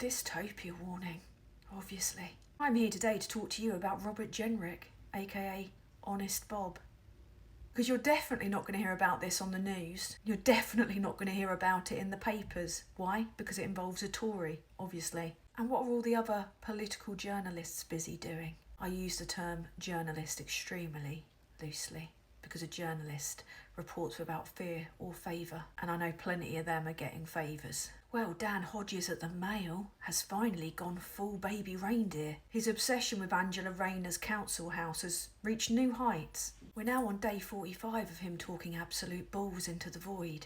Dystopia warning, obviously. I'm here today to talk to you about Robert Jenrick, aka Honest Bob. Because you're definitely not going to hear about this on the news. You're definitely not going to hear about it in the papers. Why? Because it involves a Tory, obviously. And what are all the other political journalists busy doing? I use the term journalist extremely loosely, because a journalist reports without fear or favour, and I know plenty of them are getting favours. Well, Dan Hodges at the Mail has finally gone full baby reindeer. His obsession with Angela Rayner's council house has reached new heights. We're now on day 45 of him talking absolute balls into the void,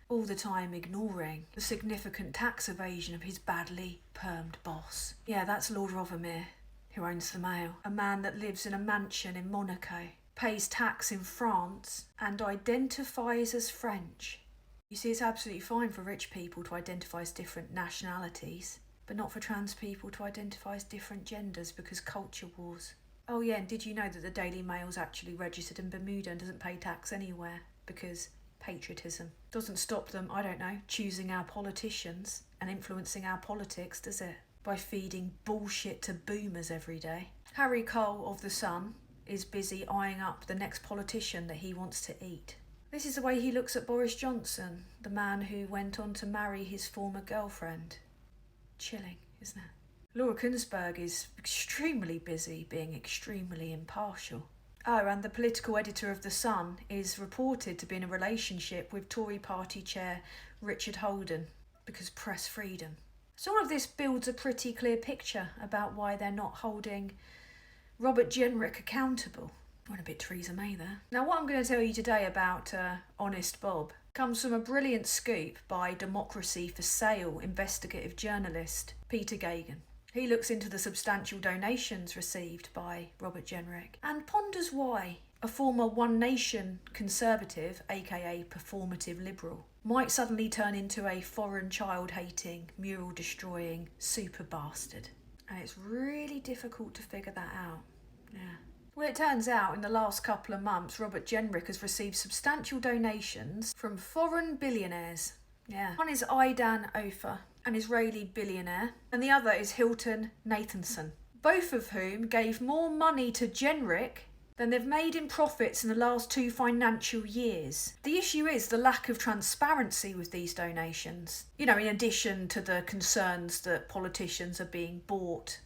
all the time ignoring the significant tax evasion of his badly permed boss. That's Lord Rothermere, who owns the Mail, a man that lives in a mansion in Monaco, pays tax in France, and identifies as French. You see, it's absolutely fine for rich people to identify as different nationalities, but not for trans people to identify as different genders because culture wars. Oh yeah, and did you know that the Daily Mail's actually registered in Bermuda and doesn't pay tax anywhere because patriotism doesn't stop them, choosing our politicians and influencing our politics, does it? By feeding bullshit to boomers every day. Harry Cole of The Sun is busy eyeing up the next politician that he wants to eat. This is the way he looks at Boris Johnson, the man who went on to marry his former girlfriend. Chilling, isn't it? Laura Kuenssberg is extremely busy being extremely impartial. Oh, and the political editor of The Sun is reported to be in a relationship with Tory party chair Richard Holden, because press freedom. So all of this builds a pretty clear picture about why they're not holding Robert Jenrick accountable. Went a bit Theresa May there. Now what I'm going to tell you today about Honest Bob comes from a brilliant scoop by Democracy for Sale investigative journalist Peter Gagan. He looks into the substantial donations received by Robert Jenrick and ponders why a former One Nation conservative, aka performative liberal, might suddenly turn into a foreign child-hating, mural-destroying super bastard. And it's really difficult to figure that out. Well, it turns out in the last couple of months, Robert Jenrick has received substantial donations from foreign billionaires. One is Aidan Ofer, an Israeli billionaire, and the other is Hilton Nathanson, both of whom gave more money to Jenrick than they've made in profits in the last 2 financial years. The issue is the lack of transparency with these donations. In addition to the concerns that politicians are being bought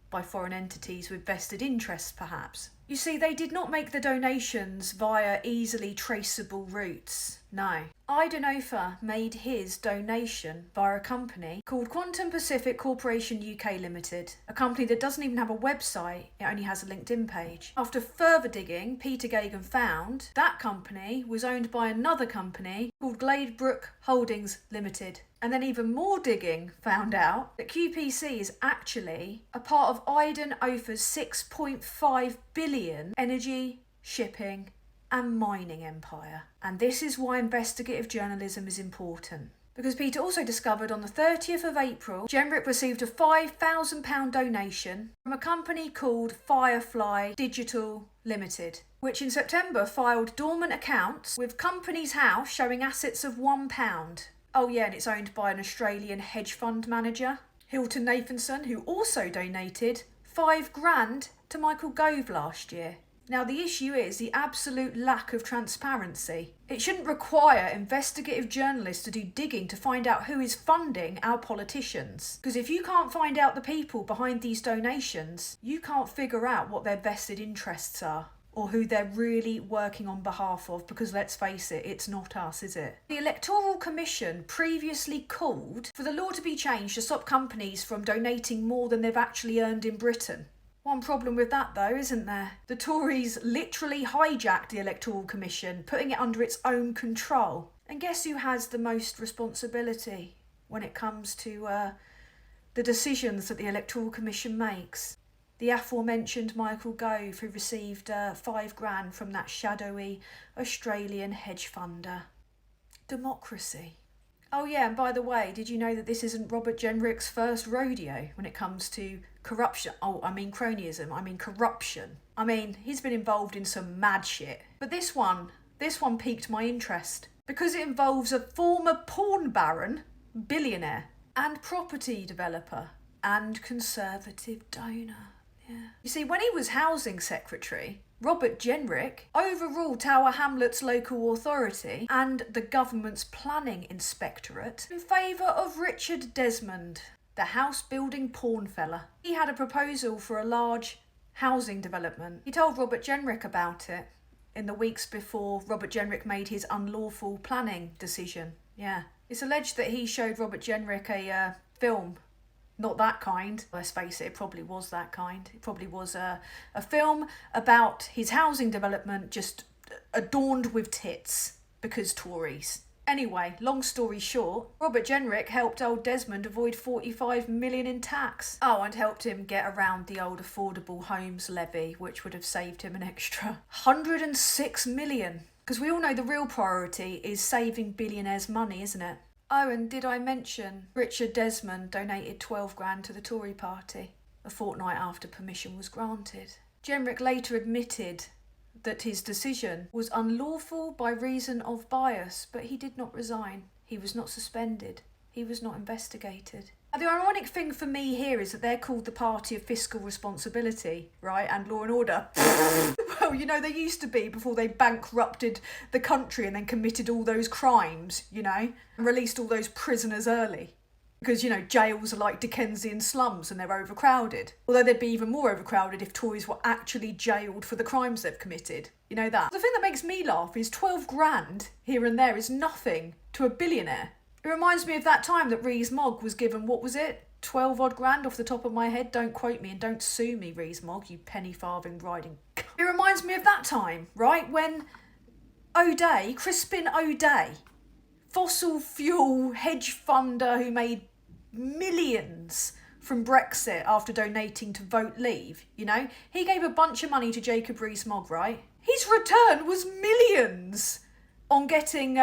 by foreign entities with vested interests, perhaps. You see, they did not make the donations via easily traceable routes. No. Aidan Ofer made his donation via a company called Quantum Pacific Corporation UK Limited, a company that doesn't even have a website, it only has a LinkedIn page. After further digging, Peter Gagan found that company was owned by another company called Gladebrook Holdings Limited. And then even more digging found out that QPC is actually a part of Aidan Ofer's 6.5 billion energy, shipping and mining empire. And this is why investigative journalism is important. Because Peter also discovered on the 30th of April, Jenrick received a £5,000 donation from a company called Firefly Digital Limited, which in September filed dormant accounts with Companies House showing assets of £1. Oh yeah, and it's owned by an Australian hedge fund manager, Hilton Nathanson, who also donated $5,000 to Michael Gove last year. Now the issue is the absolute lack of transparency. It shouldn't require investigative journalists to do digging to find out who is funding our politicians. Because if you can't find out the people behind these donations, you can't figure out what their vested interests are, or who they're really working on behalf of, because let's face it, it's not us, is it? The Electoral Commission previously called for the law to be changed to stop companies from donating more than they've actually earned in Britain. One problem with that though, isn't there? The Tories literally hijacked the Electoral Commission, putting it under its own control. And guess who has the most responsibility when it comes to the decisions that the Electoral Commission makes? The aforementioned Michael Gove, who received $5,000 from that shadowy Australian hedge funder. Democracy. Oh yeah, and by the way, did you know that this isn't Robert Jenrick's first rodeo when it comes to corruption? Corruption. He's been involved in some mad shit. But this one piqued my interest because it involves a former porn baron, billionaire. and property developer and Conservative donor. Yeah. You see, when he was Housing Secretary, Robert Jenrick overruled Tower Hamlets Local Authority and the government's planning inspectorate in favour of Richard Desmond, the house building porn fella. He had a proposal for a large housing development. He told Robert Jenrick about it in the weeks before Robert Jenrick made his unlawful planning decision. Yeah. It's alleged that he showed Robert Jenrick a film. Not that kind. Let's face it, it probably was that kind. It probably was a film about his housing development just adorned with tits because Tories. Anyway, long story short, Robert Jenrick helped old Desmond avoid 45 million in tax. Oh, and helped him get around the old affordable homes levy, which would have saved him an extra 106 million. Because we all know the real priority is saving billionaires' money, isn't it? Oh, and did I mention Richard Desmond donated 12 grand to the Tory party a fortnight after permission was granted? Jenrick later admitted that his decision was unlawful by reason of bias, but he did not resign. He was not suspended. He was not investigated. Now, the ironic thing for me here is that they're called the Party of Fiscal Responsibility, right, and Law and Order. Well, you know, they used to be before they bankrupted the country and then committed all those crimes, you know, and released all those prisoners early. Because, you know, jails are like Dickensian slums and they're overcrowded. Although they'd be even more overcrowded if Tories were actually jailed for the crimes they've committed. You know that. The thing that makes me laugh is 12 grand here and there is nothing to a billionaire. It reminds me of that time that Rees-Mogg was given, what was it, 12 odd grand off the top of my head? Don't quote me and don't sue me, Rees-Mogg, you penny farthing riding. It reminds me of that time, right, when O'Day, Crispin O'Day, fossil fuel hedge funder who made millions from Brexit after donating to Vote Leave, you know, he gave a bunch of money to Jacob Rees-Mogg, right? His return was millions on getting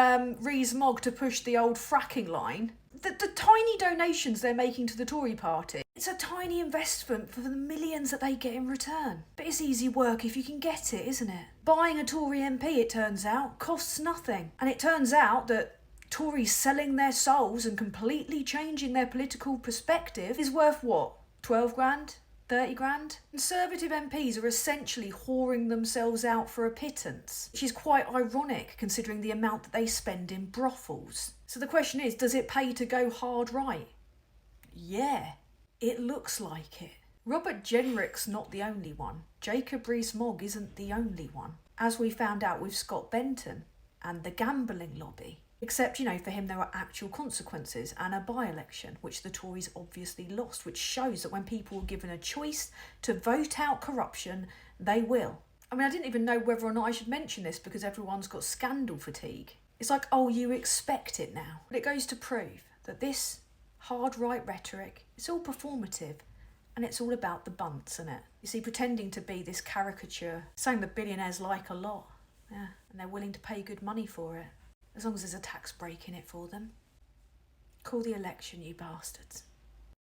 Rees-Mogg to push the old fracking line. The tiny donations they're making to the Tory party, it's a tiny investment for the millions that they get in return. But it's easy work if you can get it, isn't it? Buying a Tory MP, it turns out, costs nothing. And it turns out that Tories selling their souls and completely changing their political perspective is worth what? 12 grand? 30 grand? Conservative MPs are essentially whoring themselves out for a pittance, which is quite ironic considering the amount that they spend in brothels. So the question is, does it pay to go hard right? Yeah, it looks like it. Robert Jenrick's not the only one. Jacob Rees-Mogg isn't the only one, as we found out with Scott Benton and the gambling lobby. Except, you know, for him there were actual consequences and a by-election, which the Tories obviously lost, which shows that when people are given a choice to vote out corruption, they will. I mean, I didn't even know whether or not I should mention this because everyone's got scandal fatigue. It's like, oh, you expect it now. But it goes to prove that this hard right rhetoric, it's all performative and it's all about the bunts, isn't it? You see, pretending to be this caricature, saying that billionaires like a lot, yeah, and they're willing to pay good money for it. As long as there's a tax break in it for them. Call the election, you bastards.